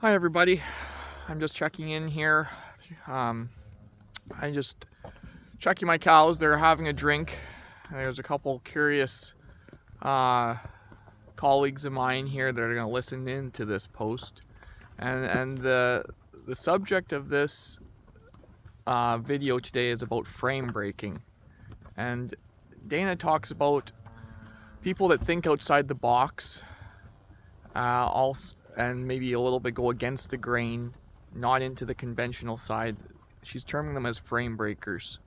Hi everybody, I'm just checking in here. I'm just checking my cows. They're having a drink. There's a couple curious uh, colleagues of mine here that are going to listen in to this post. And the subject of this video today is about frame breaking. And Dana talks about people that think outside the box, also, and maybe a little bit go against the grain, not into the conventional side. She's terming them as frame breakers.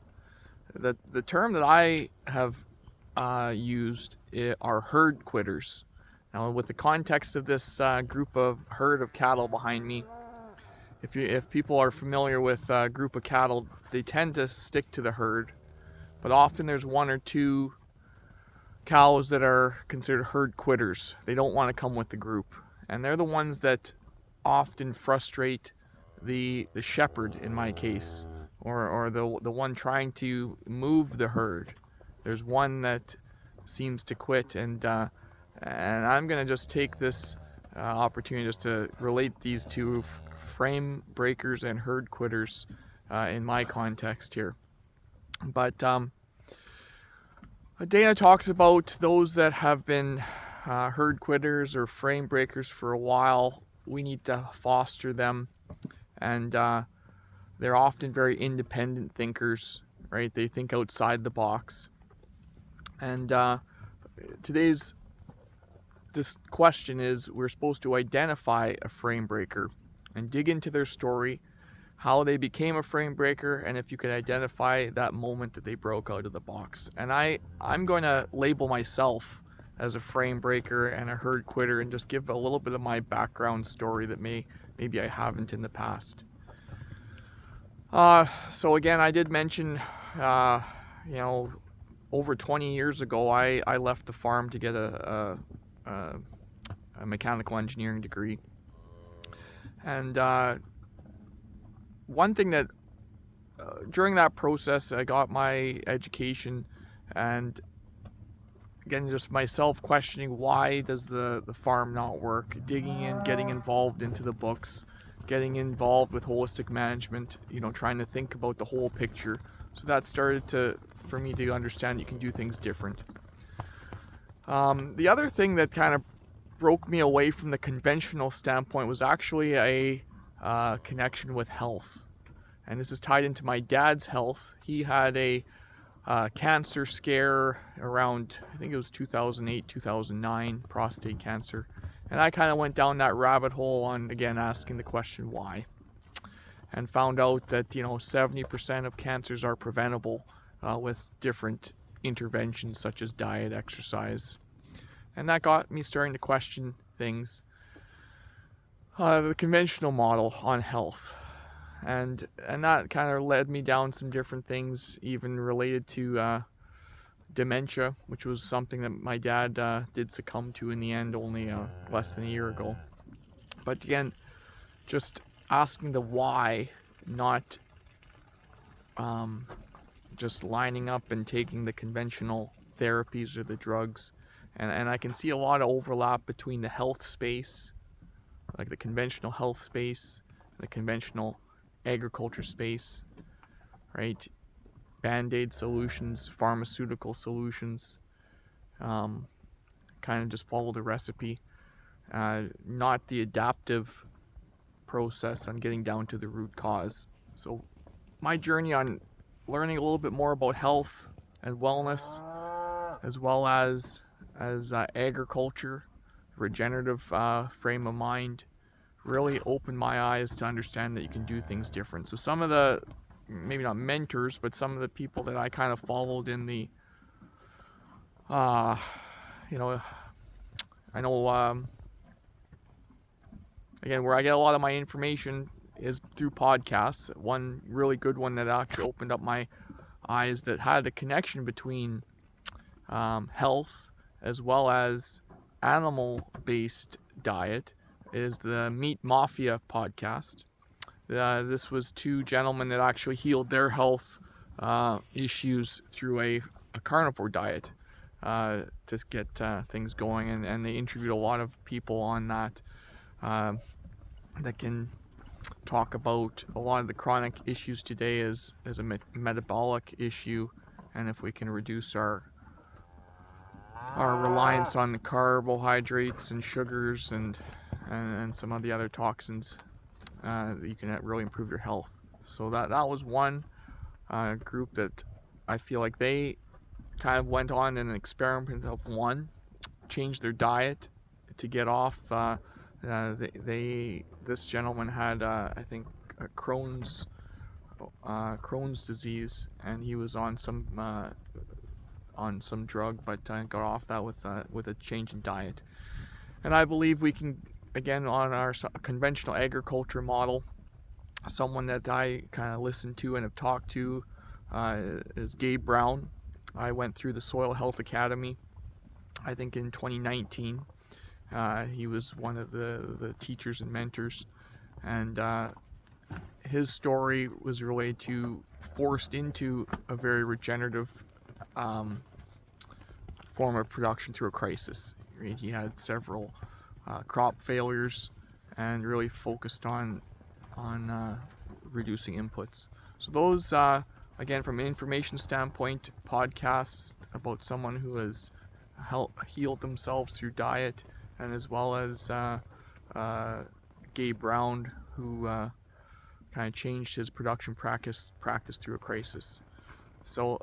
The term that I have used are herd quitters. Now, with the context of this group of herd of cattle behind me, if people are familiar with a group of cattle, they tend to stick to the herd, but often there's one or two cows that are considered herd quitters. They don't want to come with the group, and they're the ones that often frustrate the shepherd in my case, or the one trying to move the herd. There's one that seems to quit, and I'm gonna just take this opportunity just to relate these two frame breakers and herd quitters in my context here. But Dana talks about those that have been herd quitters or frame breakers for a while. We need to foster them, and they're often very independent thinkers, right? They think outside the box. And today's this question is, we're supposed to identify a frame breaker and dig into their story, how they became a frame breaker, and if you can identify that moment that they broke out of the box. And I'm going to label myself as a frame breaker and a herd quitter and just give a little bit of my background story that maybe I haven't in the past. So again, I did mention, you know, over 20 years ago, I left the farm to get a mechanical engineering degree. And one thing that during that process, I got my education, and again, just myself questioning, why does the farm not work? Digging in, getting involved into the books, getting involved with holistic management, trying to think about the whole picture. So that started for me to understand you can do things different. The other thing that kind of broke me away from the conventional standpoint was actually a connection with health. And this is tied into my dad's health. He had a cancer scare around, I think it was 2008, 2009, prostate cancer. And I kind of went down that rabbit hole on, again, asking the question why. And found out that, 70% of cancers are preventable with different interventions such as diet, exercise. And that got me starting to question things. The conventional model on health. And that kind of led me down some different things, even related to dementia, which was something that my dad did succumb to in the end only less than a year ago. But again, just asking the why, not just lining up and taking the conventional therapies or the drugs. And I can see a lot of overlap between the health space, like the conventional health space, the conventional agriculture space, right? Band-aid solutions, pharmaceutical solutions, kind of just follow the recipe, not the adaptive process on getting down to the root cause. So my journey on learning a little bit more about health and wellness, as well as agriculture, regenerative frame of mind, really opened my eyes to understand that you can do things different. So some of the, maybe not mentors, but some of the people that I kind of followed in the, I know, again, where I get a lot of my information is through podcasts. One really good one that actually opened up my eyes, that had the connection between health as well as animal-based diet, is the Meat Mafia podcast. This was two gentlemen that actually healed their health issues through a carnivore diet to get things going, and they interviewed a lot of people on that. that can talk about a lot of the chronic issues today as a metabolic issue, and if we can reduce our reliance on the carbohydrates and sugars and some of the other toxins, you can really improve your health. So that was one group that I feel like they kind of went on an experiment of one, changed their diet to get off. This gentleman had I think Crohn's disease, and he was on some drug, but got off that with a change in diet. And I believe we can, again, on our conventional agriculture model, someone that I kind of listened to and have talked to is Gabe Brown. I went through the Soil Health Academy, I think in 2019. He was one of the teachers and mentors, and his story was related to forced into a very regenerative form of production through a crisis. He had several crop failures and really focused on reducing inputs. So those, again, from an information standpoint, podcasts about someone who has healed themselves through diet, and as well as Gabe Brown, who kind of changed his production practice through a crisis. So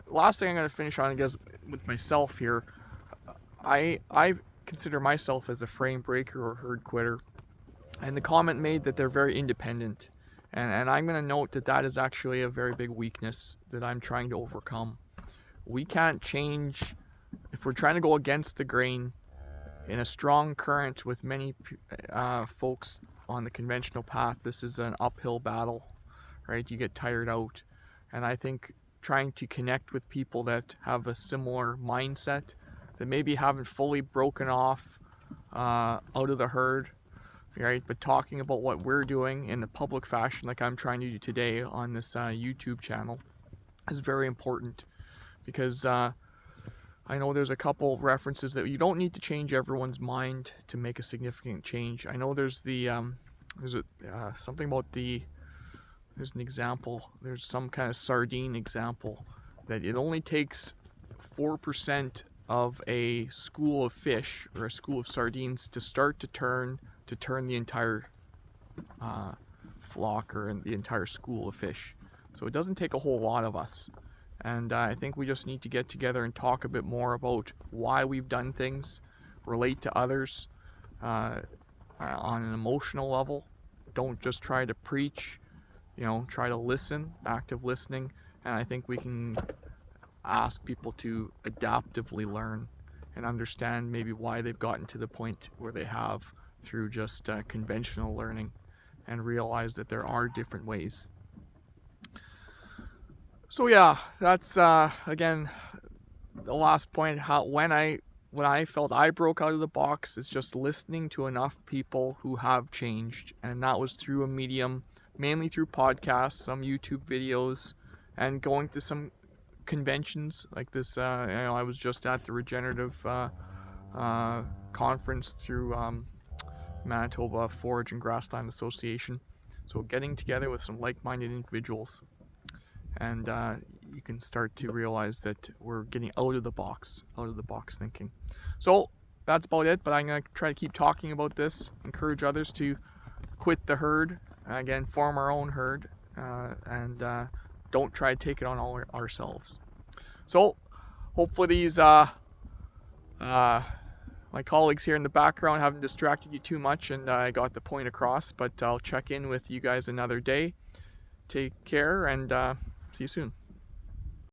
last thing I'm going to finish on, I guess, with myself here, I consider myself as a frame breaker or herd quitter, and the comment made that they're very independent, and I'm going to note that is actually a very big weakness that I'm trying to overcome. We can't change, if we're trying to go against the grain in a strong current with many folks on the conventional path. This is an uphill battle, right? You get tired out, and I think trying to connect with people that have a similar mindset, that maybe haven't fully broken off out of the herd, right? But talking about what we're doing in the public fashion, like I'm trying to do today on this YouTube channel, is very important, because I know there's a couple of references that you don't need to change everyone's mind to make a significant change. I know there's something about there's an example, there's some kind of sardine example, that it only takes 4% of a school of fish or a school of sardines to start to turn the entire flock or the entire school of fish. So it doesn't take a whole lot of us. And I think we just need to get together and talk a bit more about why we've done things, relate to others on an emotional level. Don't just try to preach, try to listen, active listening. And I think we can ask people to adaptively learn and understand maybe why they've gotten to the point where they have through just conventional learning, and realize that there are different ways. So yeah, that's again the last point. When I felt I broke out of the box, it's just listening to enough people who have changed, and that was through a medium, mainly through podcasts, some YouTube videos, and going to some conventions like this. I was just at the regenerative conference through Manitoba Forage and Grassland Association. So getting together with some like-minded individuals, and you can start to realize that we're getting out of the box thinking. So that's about it, but I'm going to try to keep talking about this, encourage others to quit the herd, again, form our own herd, and don't try to take it on all ourselves. So hopefully these my colleagues here in the background haven't distracted you too much, and I got the point across, but I'll check in with you guys another day. Take care, and see you soon.